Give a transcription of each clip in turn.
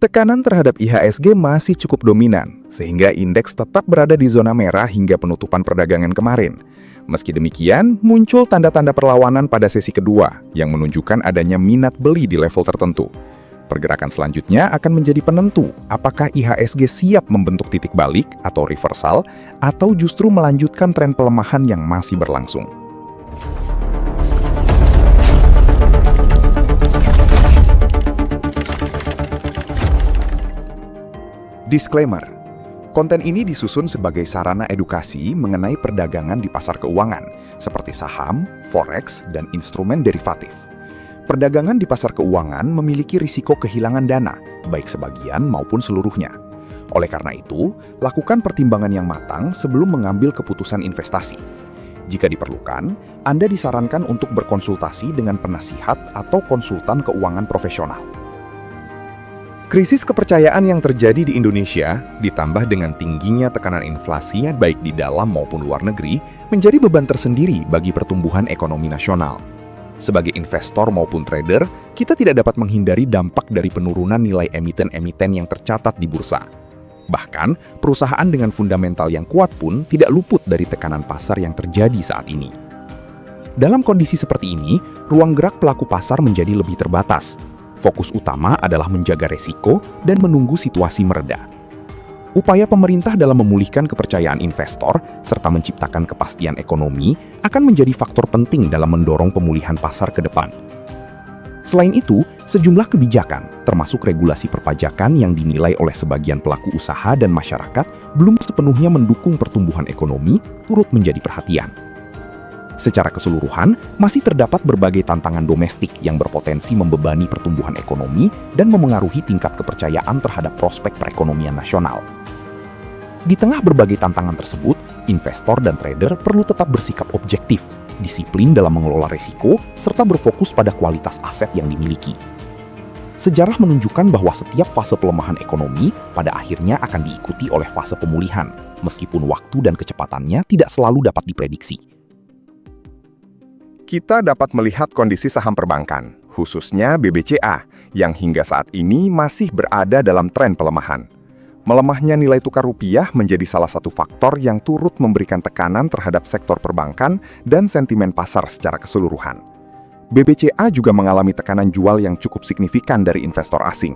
Tekanan terhadap IHSG masih cukup dominan, sehingga indeks tetap berada di zona merah hingga penutupan perdagangan kemarin. Meski demikian, muncul tanda-tanda perlawanan pada sesi kedua yang menunjukkan adanya minat beli di level tertentu. Pergerakan selanjutnya akan menjadi penentu apakah IHSG siap membentuk titik balik atau reversal, atau justru melanjutkan tren pelemahan yang masih berlangsung. Disclaimer, konten ini disusun sebagai sarana edukasi mengenai perdagangan di pasar keuangan, seperti saham, forex, dan instrumen derivatif. Perdagangan di pasar keuangan memiliki risiko kehilangan dana, baik sebagian maupun seluruhnya. Oleh karena itu, lakukan pertimbangan yang matang sebelum mengambil keputusan investasi. Jika diperlukan, Anda disarankan untuk berkonsultasi dengan penasihat atau konsultan keuangan profesional. Krisis kepercayaan yang terjadi di Indonesia, ditambah dengan tingginya tekanan inflasi baik di dalam maupun luar negeri, menjadi beban tersendiri bagi pertumbuhan ekonomi nasional. Sebagai investor maupun trader, kita tidak dapat menghindari dampak dari penurunan nilai emiten-emiten yang tercatat di bursa. Bahkan, perusahaan dengan fundamental yang kuat pun tidak luput dari tekanan pasar yang terjadi saat ini. Dalam kondisi seperti ini, ruang gerak pelaku pasar menjadi lebih terbatas. Fokus utama adalah menjaga resiko dan menunggu situasi mereda. Upaya pemerintah dalam memulihkan kepercayaan investor serta menciptakan kepastian ekonomi akan menjadi faktor penting dalam mendorong pemulihan pasar ke depan. Selain itu, sejumlah kebijakan, termasuk regulasi perpajakan yang dinilai oleh sebagian pelaku usaha dan masyarakat, belum sepenuhnya mendukung pertumbuhan ekonomi, turut menjadi perhatian. Secara keseluruhan, masih terdapat berbagai tantangan domestik yang berpotensi membebani pertumbuhan ekonomi dan memengaruhi tingkat kepercayaan terhadap prospek perekonomian nasional. Di tengah berbagai tantangan tersebut, investor dan trader perlu tetap bersikap objektif, disiplin dalam mengelola risiko, serta berfokus pada kualitas aset yang dimiliki. Sejarah menunjukkan bahwa setiap fase pelemahan ekonomi pada akhirnya akan diikuti oleh fase pemulihan, meskipun waktu dan kecepatannya tidak selalu dapat diprediksi. Kita dapat melihat kondisi saham perbankan, khususnya BBCA, yang hingga saat ini masih berada dalam tren pelemahan. Melemahnya nilai tukar rupiah menjadi salah satu faktor yang turut memberikan tekanan terhadap sektor perbankan dan sentimen pasar secara keseluruhan. BBCA juga mengalami tekanan jual yang cukup signifikan dari investor asing.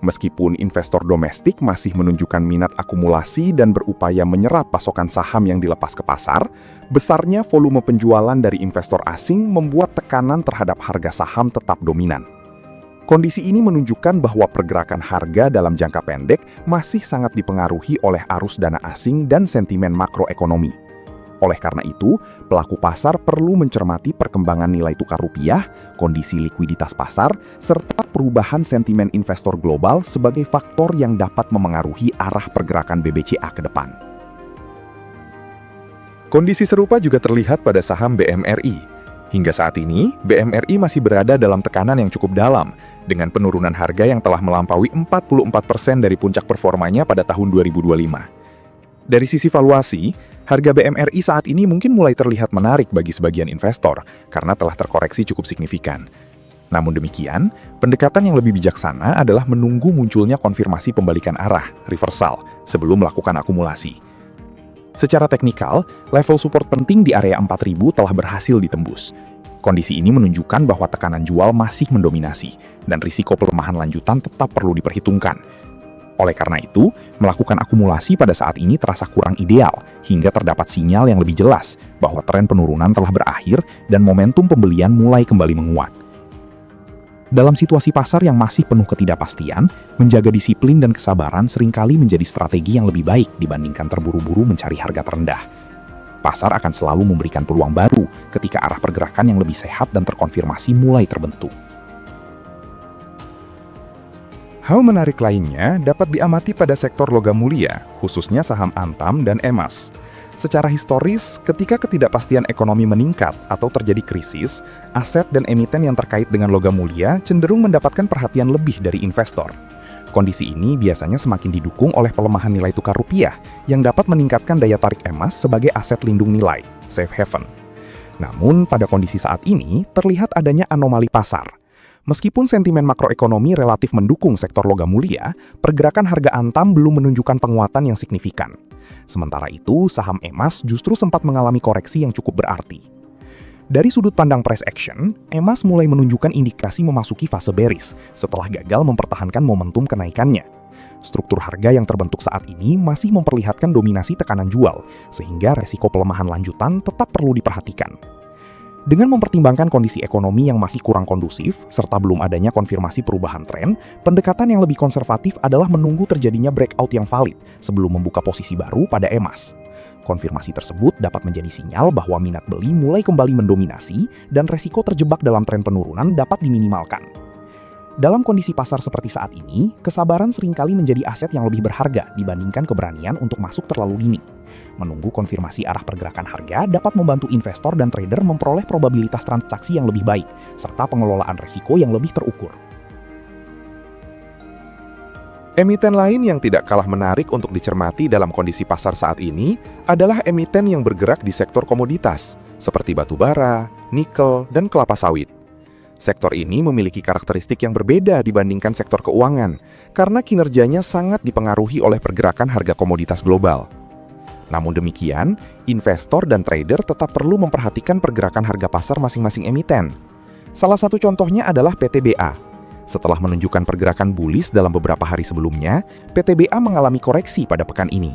Meskipun investor domestik masih menunjukkan minat akumulasi dan berupaya menyerap pasokan saham yang dilepas ke pasar, besarnya volume penjualan dari investor asing membuat tekanan terhadap harga saham tetap dominan. Kondisi ini menunjukkan bahwa pergerakan harga dalam jangka pendek masih sangat dipengaruhi oleh arus dana asing dan sentimen makroekonomi. Oleh karena itu, pelaku pasar perlu mencermati perkembangan nilai tukar rupiah, kondisi likuiditas pasar, serta perubahan sentimen investor global sebagai faktor yang dapat memengaruhi arah pergerakan BBCA ke depan. Kondisi serupa juga terlihat pada saham BMRI. Hingga saat ini, BMRI masih berada dalam tekanan yang cukup dalam, dengan penurunan harga yang telah melampaui 44% dari puncak performanya pada tahun 2025. Dari sisi valuasi, harga BMRI saat ini mungkin mulai terlihat menarik bagi sebagian investor karena telah terkoreksi cukup signifikan. Namun demikian, pendekatan yang lebih bijaksana adalah menunggu munculnya konfirmasi pembalikan arah, reversal, sebelum melakukan akumulasi. Secara teknikal, level support penting di area 4.000 telah berhasil ditembus. Kondisi ini menunjukkan bahwa tekanan jual masih mendominasi, dan risiko pelemahan lanjutan tetap perlu diperhitungkan. Oleh karena itu, melakukan akumulasi pada saat ini terasa kurang ideal, hingga terdapat sinyal yang lebih jelas bahwa tren penurunan telah berakhir dan momentum pembelian mulai kembali menguat. Dalam situasi pasar yang masih penuh ketidakpastian, menjaga disiplin dan kesabaran seringkali menjadi strategi yang lebih baik dibandingkan terburu-buru mencari harga terendah. Pasar akan selalu memberikan peluang baru ketika arah pergerakan yang lebih sehat dan terkonfirmasi mulai terbentuk. Hal menarik lainnya dapat diamati pada sektor logam mulia, khususnya saham Antam dan emas. Secara historis, ketika ketidakpastian ekonomi meningkat atau terjadi krisis, aset dan emiten yang terkait dengan logam mulia cenderung mendapatkan perhatian lebih dari investor. Kondisi ini biasanya semakin didukung oleh pelemahan nilai tukar rupiah yang dapat meningkatkan daya tarik emas sebagai aset lindung nilai, safe haven. Namun, pada kondisi saat ini, terlihat adanya anomali pasar. Meskipun sentimen makroekonomi relatif mendukung sektor logam mulia, pergerakan harga Antam belum menunjukkan penguatan yang signifikan. Sementara itu, saham emas justru sempat mengalami koreksi yang cukup berarti. Dari sudut pandang price action, emas mulai menunjukkan indikasi memasuki fase bearish setelah gagal mempertahankan momentum kenaikannya. Struktur harga yang terbentuk saat ini masih memperlihatkan dominasi tekanan jual, sehingga resiko pelemahan lanjutan tetap perlu diperhatikan. Dengan mempertimbangkan kondisi ekonomi yang masih kurang kondusif, serta belum adanya konfirmasi perubahan tren, pendekatan yang lebih konservatif adalah menunggu terjadinya breakout yang valid sebelum membuka posisi baru pada emas. Konfirmasi tersebut dapat menjadi sinyal bahwa minat beli mulai kembali mendominasi dan resiko terjebak dalam tren penurunan dapat diminimalkan. Dalam kondisi pasar seperti saat ini, kesabaran seringkali menjadi aset yang lebih berharga dibandingkan keberanian untuk masuk terlalu dini. Menunggu konfirmasi arah pergerakan harga dapat membantu investor dan trader memperoleh probabilitas transaksi yang lebih baik, serta pengelolaan risiko yang lebih terukur. Emiten lain yang tidak kalah menarik untuk dicermati dalam kondisi pasar saat ini adalah emiten yang bergerak di sektor komoditas, seperti batu bara, nikel, dan kelapa sawit. Sektor ini memiliki karakteristik yang berbeda dibandingkan sektor keuangan, karena kinerjanya sangat dipengaruhi oleh pergerakan harga komoditas global. Namun demikian, investor dan trader tetap perlu memperhatikan pergerakan harga pasar masing-masing emiten. Salah satu contohnya adalah PTBA. Setelah menunjukkan pergerakan bullish dalam beberapa hari sebelumnya, PTBA mengalami koreksi pada pekan ini.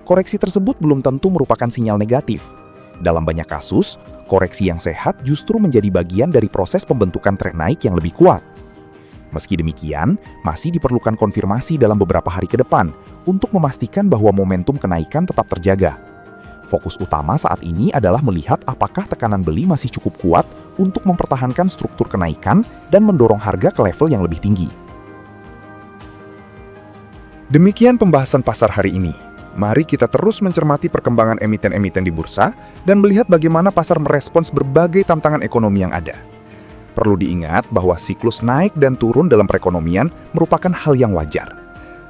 Koreksi tersebut belum tentu merupakan sinyal negatif. Dalam banyak kasus, koreksi yang sehat justru menjadi bagian dari proses pembentukan tren naik yang lebih kuat. Meski demikian, masih diperlukan konfirmasi dalam beberapa hari ke depan untuk memastikan bahwa momentum kenaikan tetap terjaga. Fokus utama saat ini adalah melihat apakah tekanan beli masih cukup kuat untuk mempertahankan struktur kenaikan dan mendorong harga ke level yang lebih tinggi. Demikian pembahasan pasar hari ini. Mari kita terus mencermati perkembangan emiten-emiten di bursa dan melihat bagaimana pasar merespons berbagai tantangan ekonomi yang ada. Perlu diingat bahwa siklus naik dan turun dalam perekonomian merupakan hal yang wajar.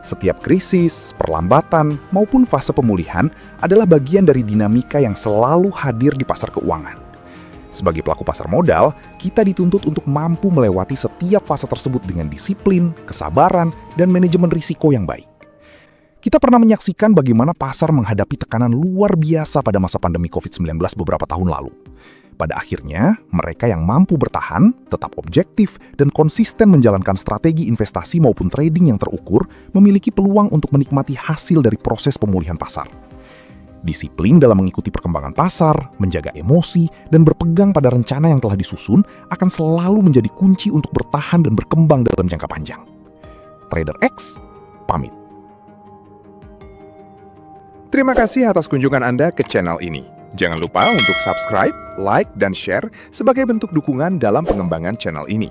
Setiap krisis, perlambatan, maupun fase pemulihan adalah bagian dari dinamika yang selalu hadir di pasar keuangan. Sebagai pelaku pasar modal, kita dituntut untuk mampu melewati setiap fase tersebut dengan disiplin, kesabaran, dan manajemen risiko yang baik. Kita pernah menyaksikan bagaimana pasar menghadapi tekanan luar biasa pada masa pandemi COVID-19 beberapa tahun lalu. Pada akhirnya, mereka yang mampu bertahan, tetap objektif, dan konsisten menjalankan strategi investasi maupun trading yang terukur, memiliki peluang untuk menikmati hasil dari proses pemulihan pasar. Disiplin dalam mengikuti perkembangan pasar, menjaga emosi, dan berpegang pada rencana yang telah disusun akan selalu menjadi kunci untuk bertahan dan berkembang dalam jangka panjang. Trader X, pamit. Terima kasih atas kunjungan Anda ke channel ini. Jangan lupa untuk subscribe, like, dan share sebagai bentuk dukungan dalam pengembangan channel ini.